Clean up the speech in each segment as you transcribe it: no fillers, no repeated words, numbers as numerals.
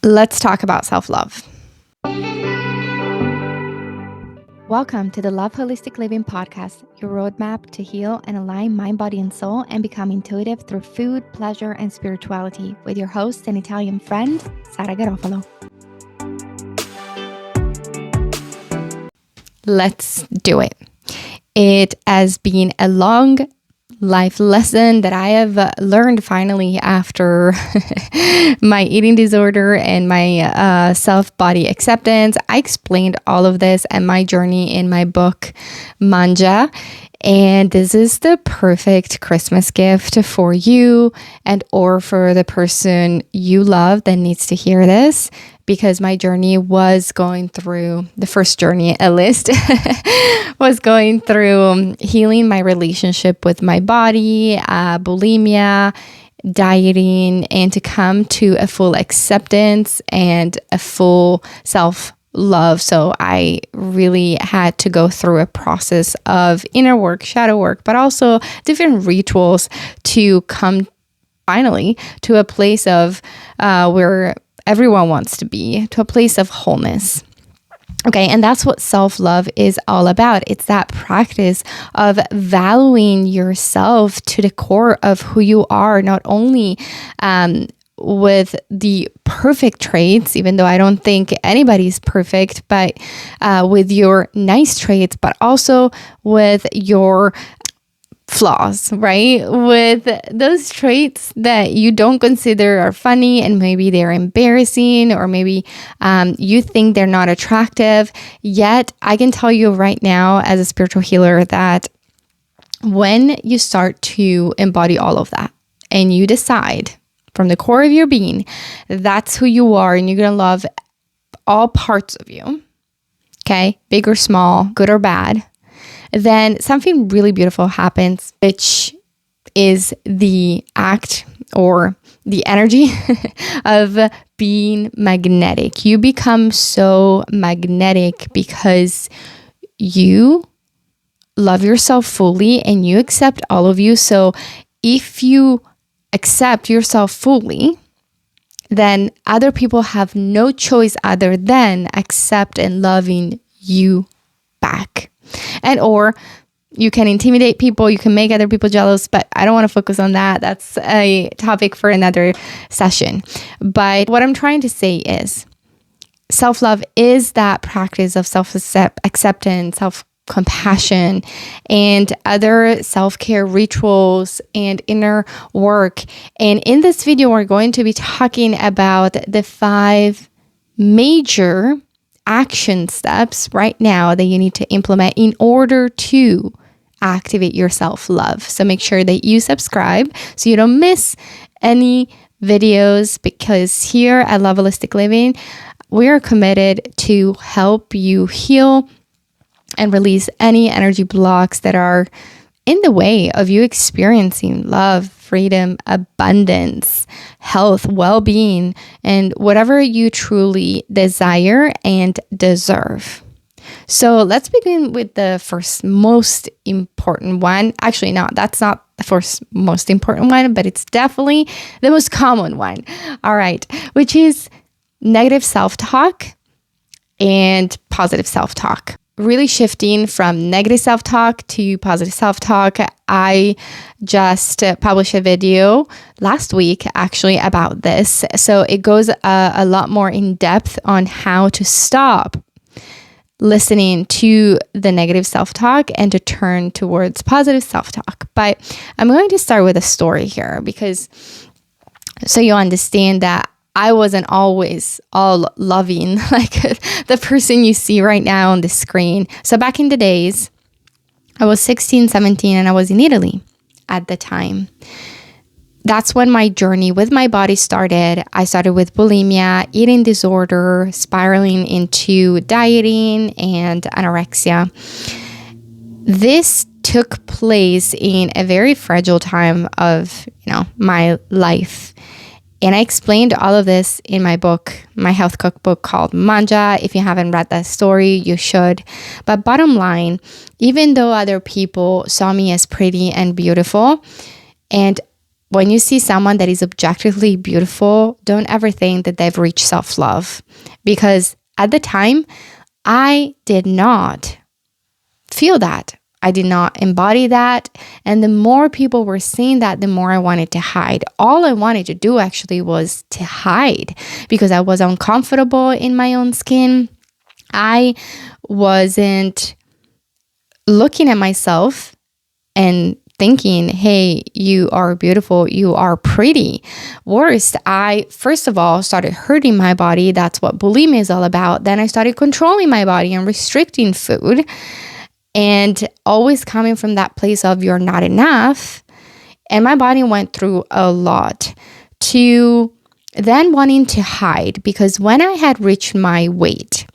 Let's talk about self-love. Welcome to the Love Holistic Living podcast, your roadmap to heal and align mind, body, and soul and become intuitive through food, pleasure, and spirituality with your host and Italian friend, Sara Garofalo. Let's do it. It has been a long life lesson that I have learned finally after my eating disorder and my self-body acceptance. I explained all of this and my journey in my book, Manja. And this is the perfect Christmas gift for you and or for the person you love that needs to hear this, because my journey was going through, the first journey at least, was going through healing my relationship with my body, bulimia, dieting, and to come to a full acceptance and a full self-love. So I really had to go through a process of inner work, shadow work, but also different rituals to come finally to a place of where everyone wants to be, to a place of wholeness. Okay, and that's what self-love is all about. It's that practice of valuing yourself to the core of who you are, not only with the perfect traits, even though I don't think anybody's perfect, but with your nice traits, but also with your flaws, right? With those traits that you don't consider are funny and maybe they're embarrassing, or maybe you think they're not attractive. Yet I can tell you right now as a spiritual healer that when you start to embody all of that and you decide from the core of your being, that's who you are, and you're going to love all parts of you, okay, big or small, good or bad, then something really beautiful happens, which is the act or the energy of being magnetic. You become so magnetic because you love yourself fully and you accept all of you. So if you accept yourself fully, then other people have no choice other than accept and loving you back. And or you can intimidate people, you can make other people jealous, but I don't want to focus on that. That's a topic for another session. But what I'm trying to say is self-love is that practice of self-acceptance, self-compassion, and other self-care rituals and inner work. And in this video, we're going to be talking about the 5 major action steps right now that you need to implement in order to activate your self-love. So make sure that you subscribe so you don't miss any videos, because here at Love Holistic Living, we are committed to help you heal and release any energy blocks that are in the way of you experiencing love, freedom, abundance, health, well-being, and whatever you truly desire and deserve. So let's begin with the first most important one. Actually, no, that's not the first most important one, but it's definitely the most common one. All right, which is negative self-talk and positive self-talk. Really shifting from negative self-talk to positive self-talk. I just published a video last week actually about this. So it goes a lot more in depth on how to stop listening to the negative self-talk and to turn towards positive self-talk. But I'm going to start with a story here, because so you understand that I wasn't always all loving like the person you see right now on the screen. So back in the days, I was 16, 17, and I was in Italy at the time. That's when my journey with my body started. I started with bulimia, eating disorder, spiraling into dieting and anorexia. This took place in a very fragile time of, my life. And I explained all of this in my book, my health cookbook called Manja. If you haven't read that story, you should. But bottom line, even though other people saw me as pretty and beautiful, and when you see someone that is objectively beautiful, don't ever think that they've reached self-love. Because at the time, I did not feel that. I did not embody that. And the more people were seeing that, the more I wanted to hide. All I wanted to do actually was to hide because I was uncomfortable in my own skin. I wasn't looking at myself and thinking, hey, you are beautiful, you are pretty. Worst, I first of all started hurting my body. That's what bulimia is all about. Then I started controlling my body and restricting food, and always coming from that place of you're not enough. And my body went through a lot to then wanting to hide, because when I had reached my weight,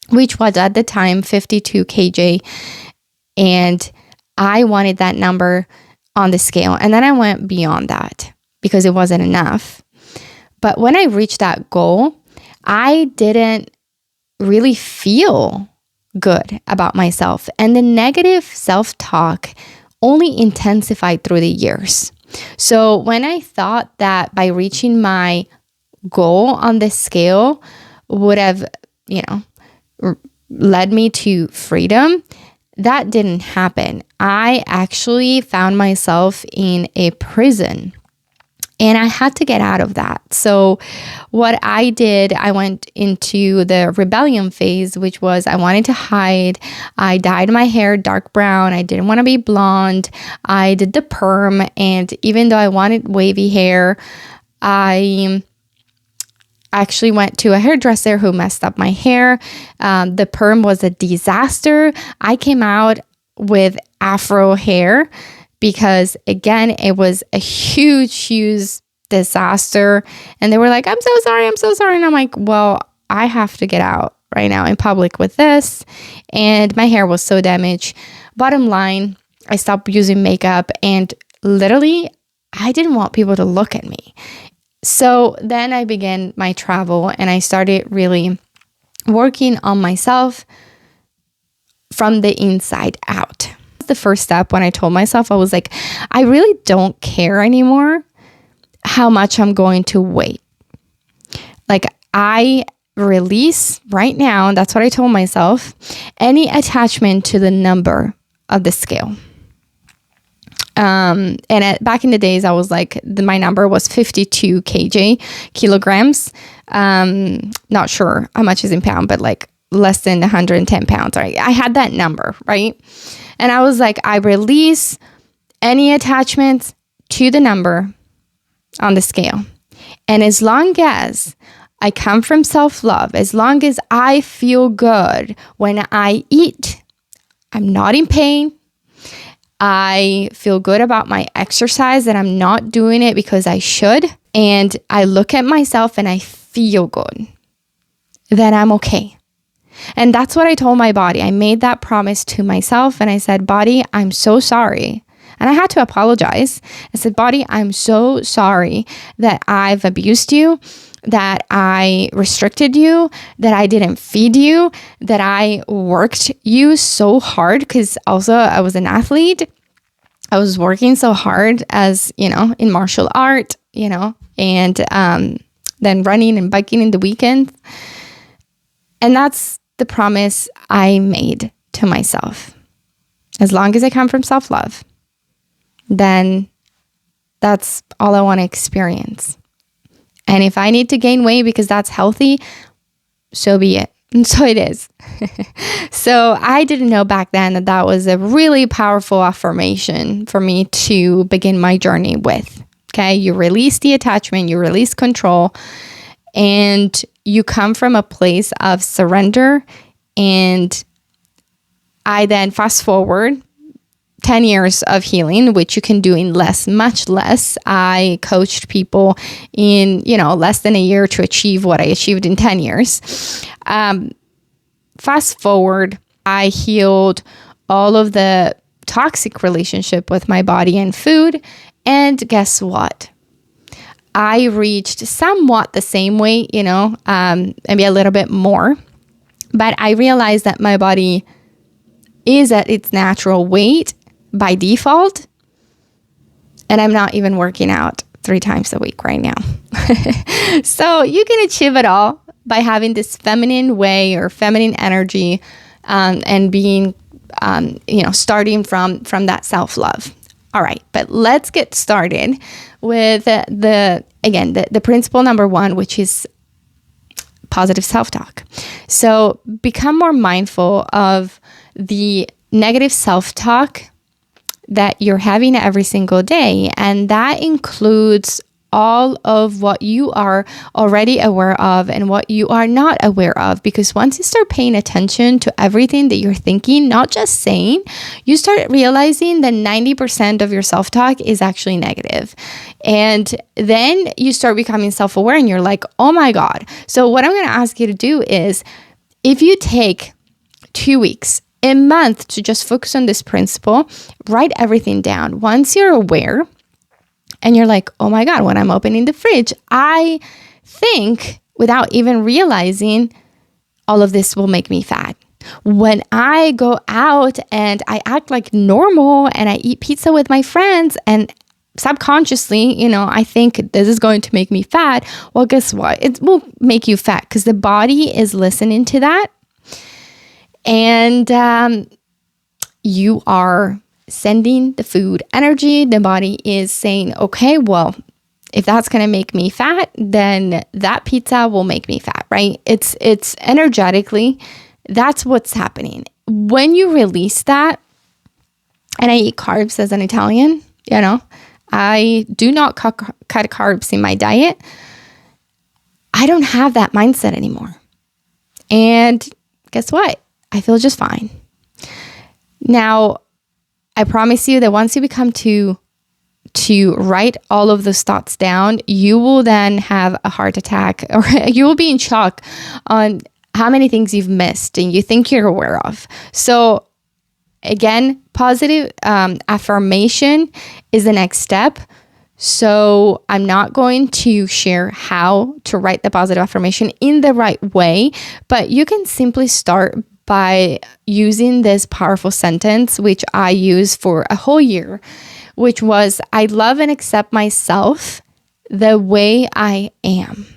which was at the time 52 kg, and I wanted that number on the scale. And then I went beyond that because it wasn't enough. But when I reached that goal, I didn't really feel good about myself. And the negative self-talk only intensified through the years. So when I thought that by reaching my goal on this scale would have, led me to freedom, that didn't happen. I actually found myself in a prison, and I had to get out of that. So what I did, I went into the rebellion phase, which was I wanted to hide. I dyed my hair dark brown. I didn't want to be blonde. I did the perm. And even though I wanted wavy hair, I actually went to a hairdresser who messed up my hair. The perm was a disaster. I came out with afro hair because, again, it was a huge disaster. And they were like, I'm so sorry. And I'm like, well, I have to get out right now in public with this. And my hair was so damaged. Bottom line, I stopped using makeup, and literally, I didn't want people to look at me. So then I began my travel, and I started really working on myself from the inside out. The first step when I told myself, I was like, I really don't care anymore how much I'm going to weigh. Like, I release right now, and that's what I told myself, any attachment to the number of the scale. Back in the days, I was like, my number was 52 kilograms. Not sure how much is in pound, but like less than 110 pounds. Right? I had that number, right? And I was like, I release any attachments to the number on the scale. And as long as I come from self-love, as long as I feel good when I eat, I'm not in pain, I feel good about my exercise, that I'm not doing it because I should, and I look at myself and I feel good, then I'm okay. And that's what I told my body. I made that promise to myself, and I said, body, I'm so sorry. And I had to apologize. I said, body, I'm so sorry that I've abused you, that I restricted you, that I didn't feed you, that I worked you so hard, because also I was an athlete. I was working so hard as, in martial art, and then running and biking in the weekends. And that's the promise I made to myself. As long as I come from self-love, then that's all I want to experience. And if I need to gain weight because that's healthy, so be it. And so it is. So I didn't know back then that that was a really powerful affirmation for me to begin my journey with. Okay, you release the attachment, you release control, and you come from a place of surrender. And I then fast forward 10 years of healing, which you can do in much less. I coached people in, less than a year to achieve what I achieved in 10 years. Fast forward, I healed all of the toxic relationship with my body and food. And guess what? I reached somewhat the same weight, maybe a little bit more. But I realized that my body is at its natural weight by default. And I'm not even working out 3 times a week right now. So you can achieve it all by having this feminine way or feminine energy, and being, starting from that self-love. All right, but let's get started with the principle number 1, which is positive self-talk. So become more mindful of the negative self-talk that you're having every single day. And that includes all of what you are already aware of and what you are not aware of. Because once you start paying attention to everything that you're thinking, not just saying, you start realizing that 90% of your self-talk is actually negative. And then you start becoming self-aware and you're like, oh my God. So what I'm going to ask you to do is, if you take 2 weeks, a month to just focus on this principle, write everything down. Once you're aware, and you're like, oh my God, when I'm opening the fridge, I think without even realizing all of this will make me fat. When I go out and I act like normal and I eat pizza with my friends and subconsciously, I think this is going to make me fat. Well, guess what? It will make you fat because the body is listening to that. And you are sending the food energy. The body is saying, okay, well, if that's going to make me fat, then that pizza will make me fat, right? It's energetically, that's what's happening. When you release that, and I eat carbs as an Italian, I do not cut carbs in my diet. I don't have that mindset anymore. And guess what? I feel just fine. Now, I promise you that once you become to write all of those thoughts down, you will then have a heart attack, or you will be in shock on how many things you've missed and you think you're aware of. So again, positive affirmation is the next step. So I'm not going to share how to write the positive affirmation in the right way, but you can simply start by using this powerful sentence, which I used for a whole year, which was, I love and accept myself the way I am.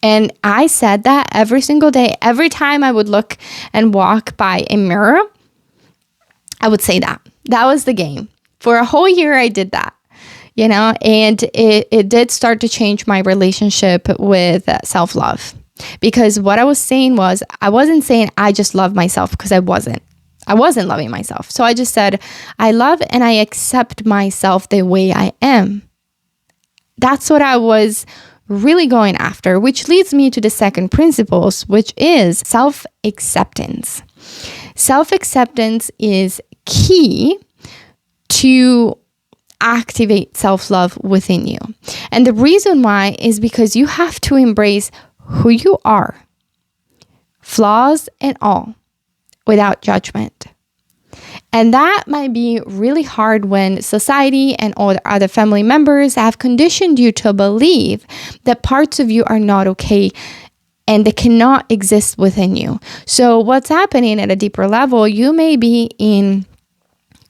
And I said that every single day. Every time I would look and walk by a mirror, I would say that. That was the game. For a whole year, I did that, and it did start to change my relationship with self-love. Because what I was saying was, I wasn't saying I just love myself, because I wasn't loving myself. So I just said, I love and I accept myself the way I am. That's what I was really going after, which leads me to the second principle, which is self-acceptance. Self-acceptance is key to activate self-love within you. And the reason why is because you have to embrace who you are, flaws and all, without judgment. And that might be really hard when society and all the other family members have conditioned you to believe that parts of you are not okay and they cannot exist within you. So what's happening at a deeper level, you may be in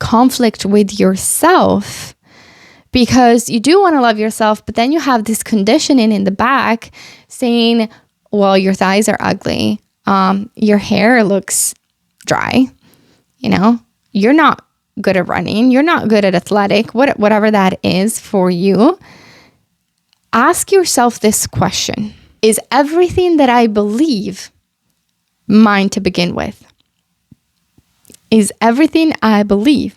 conflict with yourself because you do want to love yourself, but then you have this conditioning in the back saying, well, your thighs are ugly. Your hair looks dry. You're not good at running. You're not good at athletic, whatever that is for you. Ask yourself this question. Is everything that I believe mine to begin with? Is everything I believe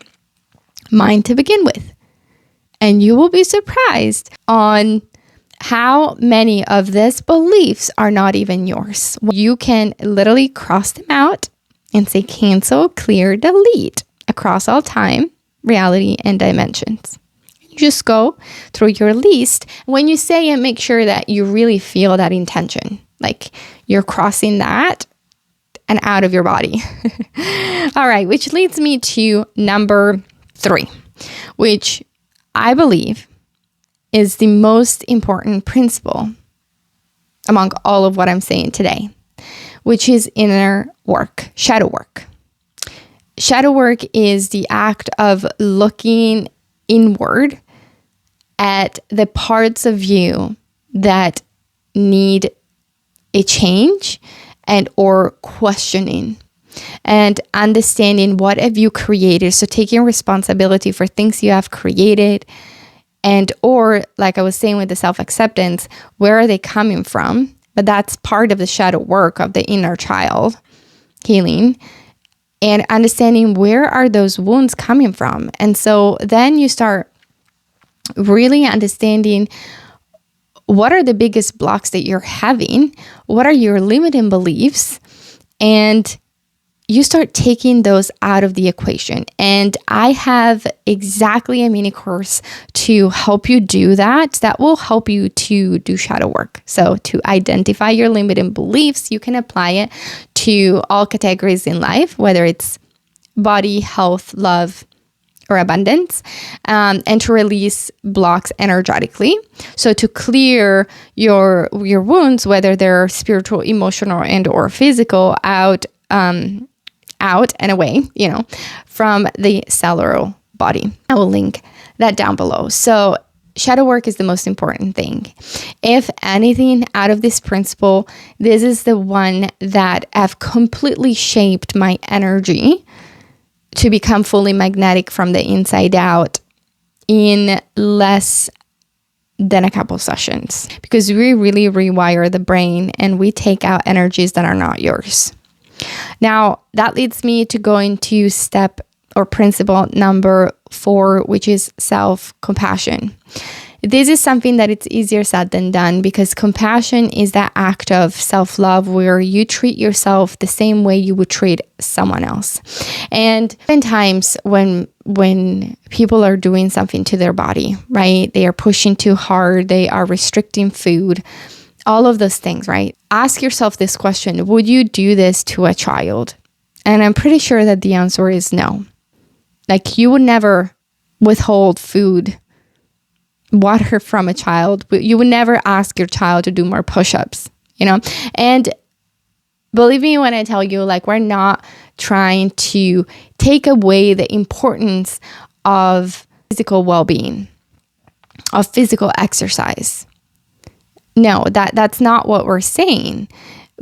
mine to begin with? And you will be surprised on how many of these beliefs are not even yours. You can literally cross them out and say cancel, clear, delete across all time, reality, and dimensions. You just go through your list. When you say it, make sure that you really feel that intention. Like you're crossing that and out of your body. All right, which leads me to number 3, which I believe is the most important principle among all of what I'm saying today, which is inner work, shadow work. Shadow work is the act of looking inward at the parts of you that need a change and or questioning, and understanding what have you created. So taking responsibility for things you have created, and or like I was saying with the self-acceptance, where are they coming from? But that's part of the shadow work of the inner child healing, and understanding where are those wounds coming from. And so then you start really understanding what are the biggest blocks that you're having, what are your limiting beliefs, and you start taking those out of the equation. And I have exactly a mini course to help you do that. That will help you to do shadow work. So to identify your limiting beliefs, you can apply it to all categories in life, whether it's body, health, love, or abundance, and to release blocks energetically. So to clear your wounds, whether they're spiritual, emotional, and or physical, out and away, from the cellular body. I will link that down below. So shadow work is the most important thing. If anything out of this principle, this is the one that have completely shaped my energy to become fully magnetic from the inside out in less than a couple sessions, because we really rewire the brain and we take out energies that are not yours. Now, that leads me to go into step or principle number 4, which is self-compassion. This is something that it's easier said than done, because compassion is that act of self-love where you treat yourself the same way you would treat someone else. And sometimes when people are doing something to their body, right? They are pushing too hard, they are restricting food, all of those things, right? Ask yourself this question: would you do this to a child? And I'm pretty sure that the answer is no. Like, you would never withhold food, water from a child. You would never ask your child to do more push-ups, And believe me when I tell you, like, we're not trying to take away the importance of physical well-being, of physical exercise. No, that's not what we're saying.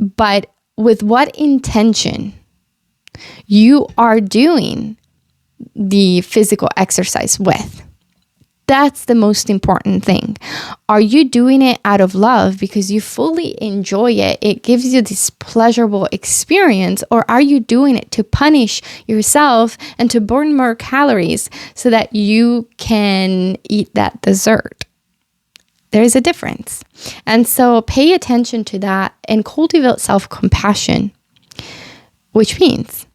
But with what intention you are doing the physical exercise with, that's the most important thing. Are you doing it out of love because you fully enjoy it? It gives you this pleasurable experience. Or are you doing it to punish yourself and to burn more calories so that you can eat that dessert? There is a difference. And so pay attention to that and cultivate self-compassion, which means,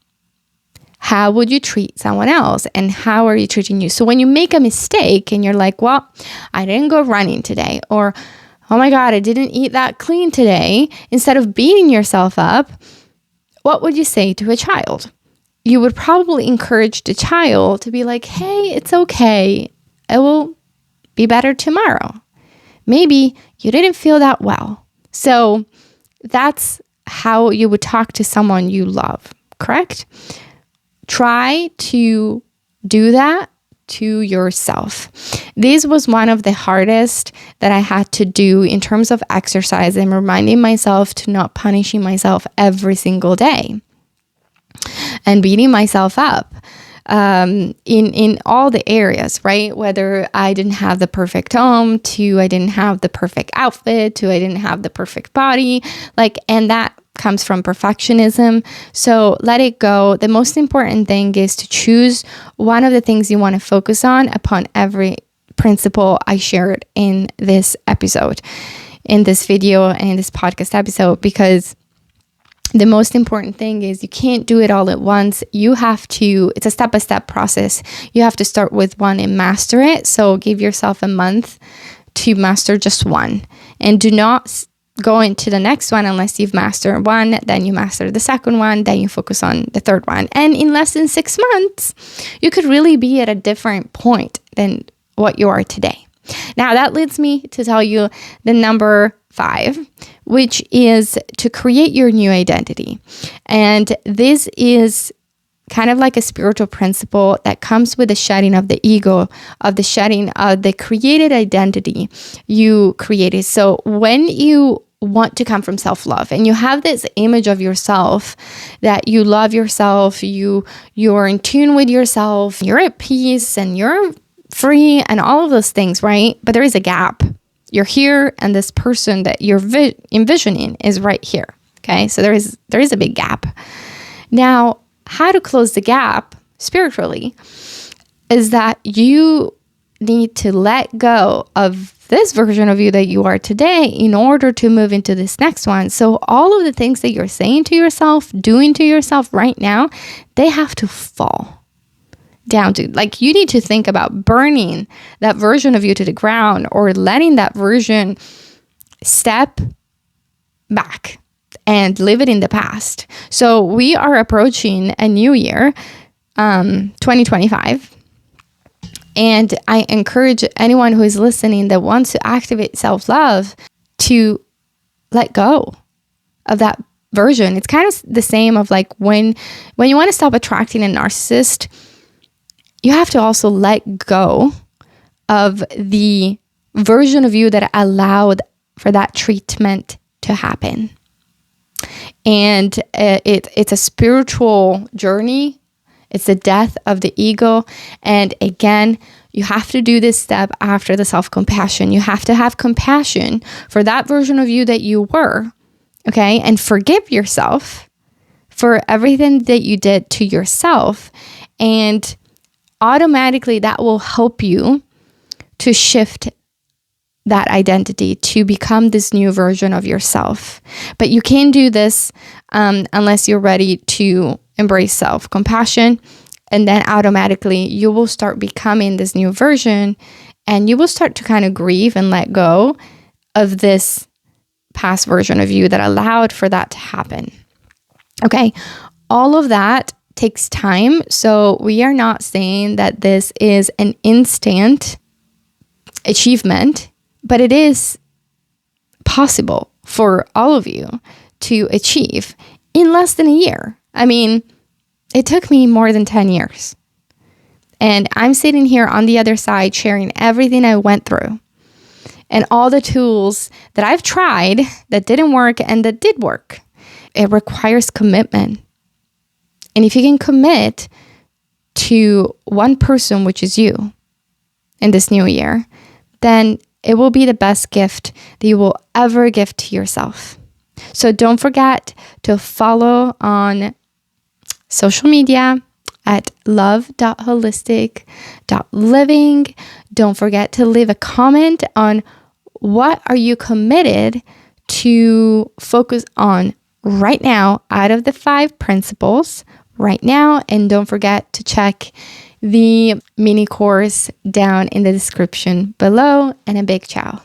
how would you treat someone else and how are you treating you? So when you make a mistake and you're like, well, I didn't go running today, or, oh my God, I didn't eat that clean today, instead of beating yourself up, what would you say to a child? You would probably encourage the child to be like, hey, it's okay. I will be better tomorrow. Maybe you didn't feel that well. So that's how you would talk to someone you love, correct? Try to do that to yourself. This was one of the hardest that I had to do in terms of exercise and reminding myself to not punishing myself every single day and beating myself up. In all the areas, right? Whether I didn't have the perfect home, to I didn't have the perfect outfit, to I didn't have the perfect body, and that comes from perfectionism. So let it go. The most important thing is to choose one of the things you want to focus on upon every principle I shared in this episode, in this video, and in this podcast episode, because the most important thing is you can't do it all at once. You have to, it's a step-by-step process. You have to start with one and master it. So give yourself a month to master just one. And do not go into the next one unless you've mastered one, then you master the second one, then you focus on the third one. And in less than 6 months, you could really be at a different point than what you are today. Now that leads me to tell you the number 5, which is to create your new identity. And this is kind of like a spiritual principle that comes with the shedding of the ego, of the shedding of the created identity you created. So when you want to come from self-love and you have this image of yourself that you love yourself, you're in tune with yourself, you're at peace and you're free and all of those things, right? But there is a gap. You're here and this person that you're envisioning is right here. Okay, so there is a big gap. Now, how to close the gap spiritually is that you need to let go of this version of you that you are today in order to move into this next one. So all of the things that you're saying to yourself, doing to yourself right now, they have to fall down to, like, you need to think about burning that version of you to the ground or letting that version step back and live it in the past. So we are approaching a new year, 2025. And I encourage anyone who is listening that wants to activate self-love to let go of that version. It's kind of the same of like when you want to stop attracting a narcissist, you have to also let go of the version of you that allowed for that treatment to happen. And it's a spiritual journey. It's the death of the ego. And again, you have to do this step after the self-compassion. You have to have compassion for that version of you that you were, okay? And forgive yourself for everything that you did to yourself. And automatically that will help you to shift that identity to become this new version of yourself. But you can't do this unless you're ready to embrace self-compassion, and then automatically you will start becoming this new version, and you will start to kind of grieve and let go of this past version of you that allowed for that to happen. Okay, all of that takes time, so we are not saying that this is an instant achievement, but it is possible for all of you to achieve in less than a year. I mean, it took me more than 10 years. And I'm sitting here on the other side sharing everything I went through and all the tools that I've tried that didn't work and that did work. It requires commitment. And if you can commit to one person, which is you, in this new year, then it will be the best gift that you will ever give to yourself. So don't forget to follow on social media at love.holistic.living. Don't forget to leave a comment on what are you committed to focus on right now out of the 5 principles right now. And don't forget to check the mini course down in the description below, and a big ciao.